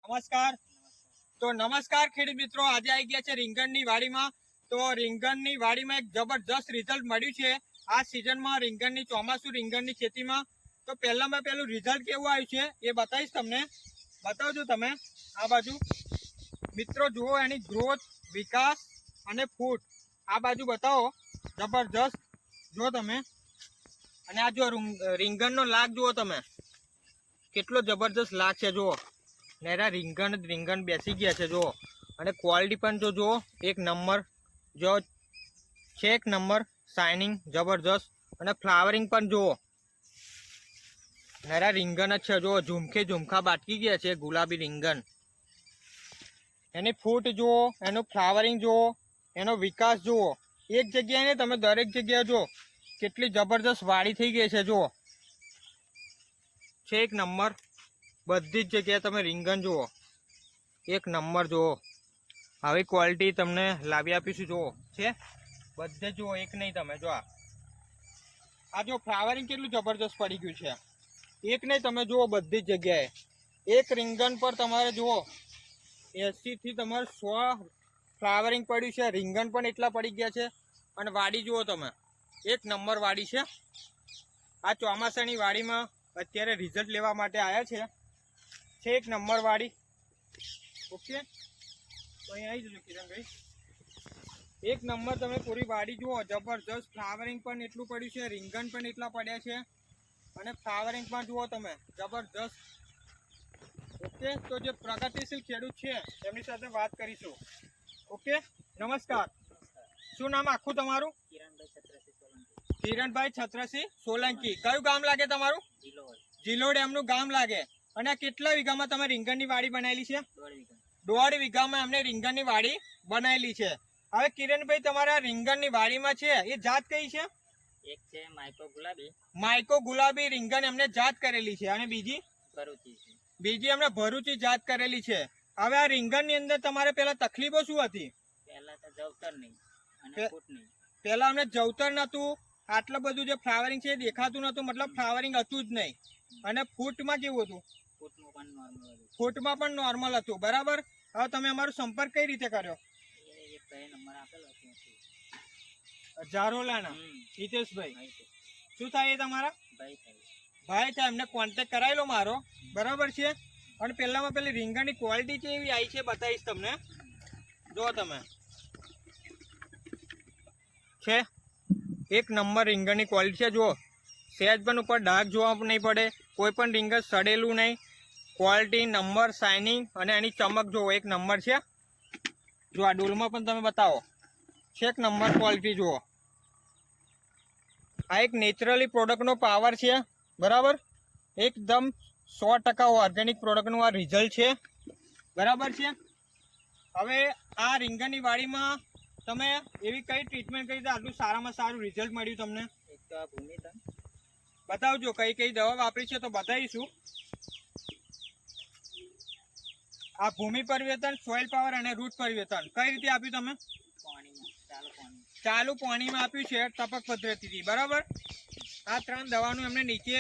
નમસ્કાર. તો નમસ્કાર ખેડૂત મિત્રો, આજે આવી ગયા છે રીંગણની વાડીમાં. તો રીંગણની વાડીમાં એક જબરદસ્ત રિઝલ્ટ મળ્યું છે આ સિઝનમાં રીંગણની, ચોમાસુ રીંગણની ખેતીમાં. તો પહેલામાં પહેલું રિઝલ્ટ કેવું આવ્યું છે એ બતાવીશ તમને. બતાવજો તમે આ બાજુ મિત્રો, જુઓ એની ગ્રોથ, વિકાસ અને ફૂટ. આ બાજુ બતાવો, જબરદસ્ત જો તમે. અને આ જો રીંગણનો લાગ જુઓ તમે, કેટલો જબરદસ્ત લાગ છે જુઓ. નેરા રીંગણ બેસી ગયા છે જુઓ. અને ક્વોલિટી પણ જો જુઓ, એક નંબર જો છે, એક નંબર શાઇનિંગ જબરદસ્ત. અને ફ્લાવરિંગ પણ જુઓ, નેરા રીંગણ જ છે જુઓ. ઝુમખા બાટકી ગયા છે, ગુલાબી રીંગણ. એની ફૂટ જુઓ, એનું ફ્લાવરિંગ જુઓ, એનો વિકાસ જુઓ. એક જગ્યાએ ને તમે દરેક જગ્યાએ જુઓ કેટલી જબરદસ્ત વાડી થઈ ગઈ છે જુઓ. છે એક નંબર, બધી જ જગ્યાએ તમે રીંગણ જુઓ, એક નંબર જુઓ. આવી ક્વોલિટી તમને લાવી આપીશું જુઓ. છે બધે જુઓ, એક નહીં તમે જો. આ જો ફ્લાવરિંગ કેટલું જબરદસ્ત પડી ગયું છે. એક નહીં તમે જુઓ, બધી જ જગ્યાએ એક રીંગણ પર તમારે જુઓ 80 થી તમારે 100 ફ્લાવરિંગ પડ્યું છે. રીંગણ પણ એટલા પડી ગયા છે. અને વાડી જુઓ તમે, એક નંબર વાડી છે. આ ચોમાસાની વાડીમાં અત્યારે રિઝલ્ટ લેવા માટે આવ્યા છે એક નંબર વાડી. ઓકે, તો અહીં આવી જજો કિરણભાઈ. એક નંબર તમે પૂરી વાડી જુઓ, જબરજસ્ત. ફ્લાવરિંગ પણ એટલું પડ્યું છે, રીંગણ પણ એટલા પડ્યા છે. અને ફ્લાવરિંગ પણ જુઓ તમે, જબરજસ્ત. ઓકે, તો જે પ્રગતિશીલ ખેડૂત છે એમની સાથે વાત કરીશું. ઓકે, નમસ્કાર. શું નામ આખું તમારું? કિરણભાઈ છત્રસિંહ સોલંકી. કયું ગામ લાગે તમારું? જીલોડ એમનું ગામ લાગે. અને કેટલા વીઘામાં તમે રીંગણની વાડી બનાવેલી છે? 1.5 વીઘામાં એમને રીંગણની વાડી બનાવેલી છે. હવે કિરણભાઈ, તમારા રીંગણની વાડીમાં છે એ જાત કઈ છે? એક છે માઇકો ગુલાબી. માઇકો ગુલાબી રીંગણ એમને જાત કરેલી છે. અને બીજી ભરૂચી છે. બીજી એમને ભરૂચી જાત કરેલી છે. હવે આ રીંગણની અંદર તમારે પેલા તકલીફો શું હતી? પહેલા તો જવતર નહીં અને ફૂટ નહીં. પેલા અમને જવતર નતું, આટલું બધું જે ફ્લાવરિંગ છે એ દેખાતું નતું, મતલબ ફ્લાવરિંગ હતું જ નહીં. અને ફૂટમાં કેવું હતું? ફૂટમાં પણ નોર્મલ હતું. ફૂટમાં પણ નોર્મલ હતું. બરાબર. હવે તમે અમારો સંપર્ક કઈ રીતે કર્યો? એ કઈ નંબર આપેલો હતો. ઝારોલાના હિતેશભાઈ. શું થાય એ તમારા ભાઈ થાય. ભાઈ થાય, એમને કોન્ટેક કરાયેલો મારો. બરાબર છે. અને પહેલામાં પેલી રીંગણની ક્વોલિટી છે એવી આવી છે, બતાવીશ તમને. જો તમે, છે એક નંબર રીંગણની ક્વોલિટી છે. જુઓ, સહેજ પણ ઉપર ડાઘ જોવા નહીં પડે, કોઈ પણ રીંગણ સડેલું નહીં. ક્વોલિટી નંબર, શાઇનિંગ અને એની ચમક જુઓ, એક નંબર છે. જો આ ડોલમાં પણ તમે બતાવો, છે એક નંબર ક્વોલિટી જુઓ. આ એક નેચરલી પ્રોડક્ટનો પાવર છે. બરાબર, એકદમ 100% ઓર્ગેનિક પ્રોડક્ટનું આ રિઝલ્ટ છે. બરાબર છે. હવે આ રીંગણની વાડીમાં તમે એવી કઈ ટ્રીટમેન્ટ કરી આટલું સારામાં સારું રિઝલ્ટ મળ્યું તમને? એક તો આ ભૂમિધન. બતાવજો કઈ કઈ દવા વાપરી છે તો બતાવીશું. આ ભૂમિ પરિવર્તન, સોઇલ પાવર અને રૂટ પરિવર્તન કઈ રીતે આપ્યું તમે? પાણીમાં, ચાલુ પાણીમાં આપ્યું છે, ટપક પદ્ધતિથી. બરાબર. આ 3 દવાનું એમને નીચે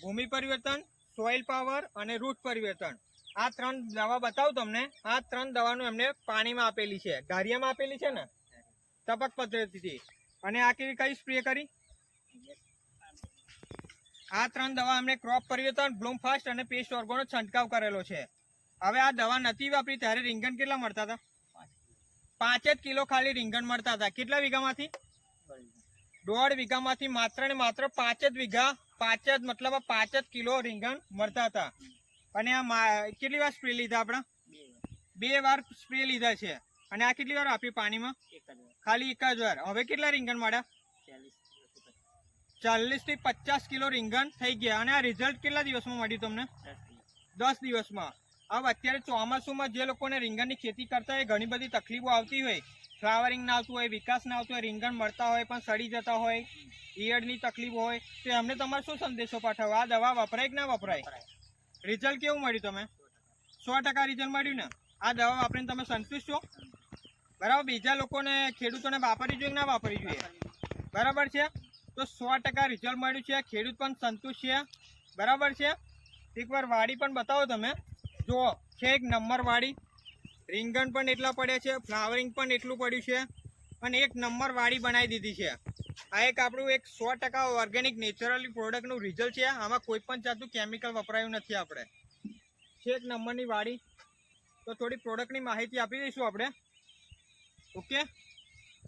ભૂમિ પરિવર્તન, સોઇલ પાવર અને રૂટ પરિવર્તન, આ 3 દવા બતાવું તમને. આ 3 દવાનું એમને પાણીમાં આપેલી છે, ધારિયામાં આપેલી છે ને, ટપક પદ્ધતિથી. અને આ કેવી કઈ સ્પ્રે કરી? આ 3 દવા એમને ક્રોપ પરિવર્તન, બ્લૂમ ફાસ્ટ અને પેસ્ટ ઓર્ગોનો છંટકાવ કરેલો છે. હવે આ દવા નથી વાપરી ત્યારે રીંગણ કેટલા મળતા હતા? 5 જ કિલો ખાલી રીંગણ મળતા હતા. કેટલા વીઘામાંથી? 1.5 વીઘામાંથી માત્ર ને માત્ર 5 જ વીઘા, 5 જ મતલબ 5 જ કિલો રીંગણ મળતા હતા. અને આ કેટલી વાર સ્પ્રે લીધા? આપણા 2 વાર સ્પ્રે લીધા છે. અને આ કેટલી વાર આપ્યું પાણીમાં? ખાલી 1 જ વાર. હવે કેટલા રીંગણ મળ્યા? 40 થી 50 કિલો રીંગણ થઈ ગયા. અને આ રિઝલ્ટ કેટલા દિવસમાં મળ્યું તમને? 10 દિવસમાં. હવે અત્યારે ચોમાસુમાં જે લોકોને રીંગણની ખેતી કરતા હોય, ઘણી બધી તકલીફો આવતી હોય, ફ્લાવરિંગ ના આવતું હોય, વિકાસ ના આવતું હોય, રીંગણ મળતા હોય પણ સડી જતા હોય, ઈયળની તકલીફ હોય, તો એમને તમારે શું સંદેશો પાઠવો? આ દવા વપરાય કે ના વપરાય? રિઝલ્ટ કેવું મળ્યું? તમે 100% રિઝલ્ટ મળ્યું ને? આ દવા વાપરીને તમે સંતુષ્ટ છો? બરાબર. બીજા લોકોને, ખેડૂતોને વાપરવી જોઈએ કે ના વાપરવી જોઈએ? બરાબર છે. તો 100% રિઝલ્ટ મળ્યું છે, ખેડૂત પણ સંતુષ્ટ છે. બરાબર છે. એકવાર વાડી પણ બતાવો તમે. જો છે એક નંબર વાળી, રીંગણ પણ એટલા પડ્યા છે, ફ્લાવરિંગ પણ એટલું પડ્યું છે અને એક નંબર વાળી બનાવી દીધી છે. આ એક આપણું એક 100% ઓર્ગેનિક નેચરલી પ્રોડક્ટનું રિઝલ્ટ છે. આમાં કોઈ પણ જાતનું કેમિકલ વપરાયું નથી. આપણે છે એક નંબરની વાળી. તો થોડી પ્રોડક્ટની માહિતી આપી દઈશું આપણે. ઓકે,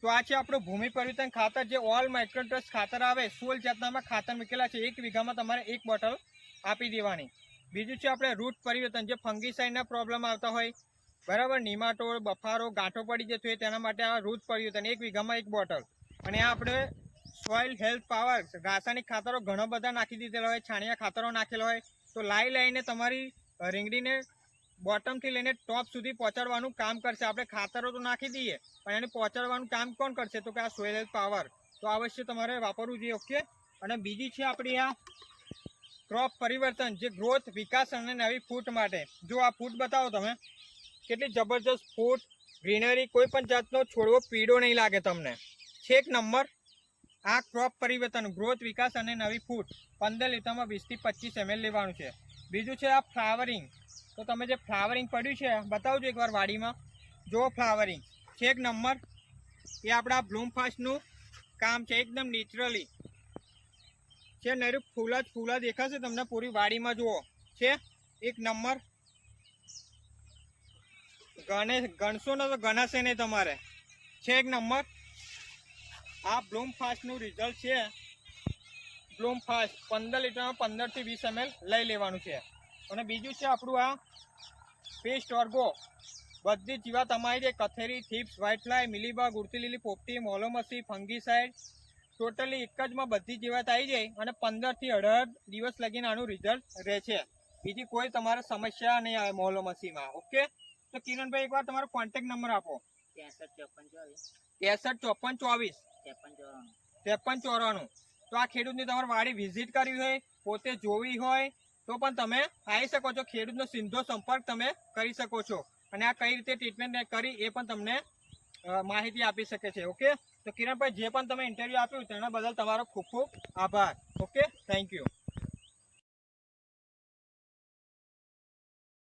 તો આ છે આપણું ભૂમિ પરિવર્તન ખાતર, જે ઓલ માઇક્રોટ્રસ્ટ ખાતર આવે. 16 જાતનામાં ખાતર મૂકેલા છે. 1 વીઘામાં તમારે 1 બોટલ આપી દેવાની. બીજું છે આપણે રૂટ પરિવર્તન, જે ફંગીસાઇડના પ્રોબ્લેમ આવતા હોય, બરાબર, નિમાટોડ, બફારો, ગાંઠો પડી જતો હોય, તેના માટે આ રૂટ પરિવર્તન 1 વીઘામાં 1 બોટલ. અને આ આપણે સોઇલ હેલ્થ પાવર, રાસાયણિક ખાતરો ઘણા બધા નાખી દીધેલા હોય, છાણિયા ખાતરો નાખેલા હોય, તો લાઈને તમારી રીંગણીને બોટમથી લઈને ટોપ સુધી પહોંચાડવાનું કામ કરશે. આપણે ખાતરો તો નાખી દઈએ, પણ એને પહોંચાડવાનું કામ કોણ કરશે? તો કે આ સોઇલ હેલ્થ પાવર. તો અવશ્ય તમારે વાપરવું જોઈએ. ઓકે, અને બીજી છે આપણી આ ક્રોપ પરિવર્તન, જે ગ્રોથ, વિકાસ અને નવી ફૂટ માટે. જો આ ફૂટ બતાવો તમે, કેટલી જબરજસ્ત ફૂટ, ગ્રીનરી, કોઈ પણ જાતનો છોડવો પીળો નહીં લાગે તમને. છે એક નંબર આ ક્રોપ પરિવર્તન, ગ્રોથ, વિકાસ અને નવી ફૂટ. 15 લીટરમાં 20 થી 25 ml લેવાનું છે. બીજું છે આ ફ્લાવરિંગ. તો તમે જે ફ્લાવરિંગ પડ્યું છે બતાવજો એકવાર વાડીમાં. જો ફ્લાવરિંગ છે એક નંબર. એ આપણા બ્લૂમ ફાસ્ટનું કામ છે, એકદમ નેચરલી છે. નરું ફૂલ જ દેખાશે તમને પૂરી વાડીમાં. જુઓ છે એક નંબર. ગણશો ને તો ગણાશે નહીં તમારે. છે એક નંબર. આ બ્લૂમ ફાસ્ટનું રિઝલ્ટ છે. બ્લૂમ ફાસ્ટ 15 લીટરમાં 15 થી 20 ml લઈ લેવાનું છે. અને બીજું છે આપણું આ પેસ્ટ ઓર્ગો. બધી જ જીવાત અમારી જે કથેરી, થીપ્સ, વ્હાઇટ ફ્લાય, મિલીબગ, ઉડતી લીલી પોપટી, મોલોમસી, ફંગીસાઇડ, ટોટલી એક જ માં બધી જીવાત આવી જાય. અને 15 થી 18 દિવસ લગીને આનું રિઝલ્ટ રહે છે. બીજી કોઈ તમારે સમસ્યા નહીં આવે મોલોમસીમાં. ઓકે, તો કિરણભાઈ એકવાર તમારો કોન્ટેક્ટ નંબર આપો. 63 54 24 53 54. તો આ ખેડૂતની તમારે વાડી વિઝિટ કરવી હોય, પોતે જોવી હોય, તો પણ તમે આવી શકો છો. ખેડૂતનો સીધો સંપર્ક તમે કરી શકો છો. અને આ કઈ રીતે ટ્રીટમેન્ટ કરી એ પણ તમને માહિતી આપી શકે છે. ઓકે, તો કિરણભાઈ જે પણ તમે ઇન્ટરવ્યૂ આપ્યું તેના બદલ તમારો ખૂબ ખૂબ આભાર. Okay, thank you.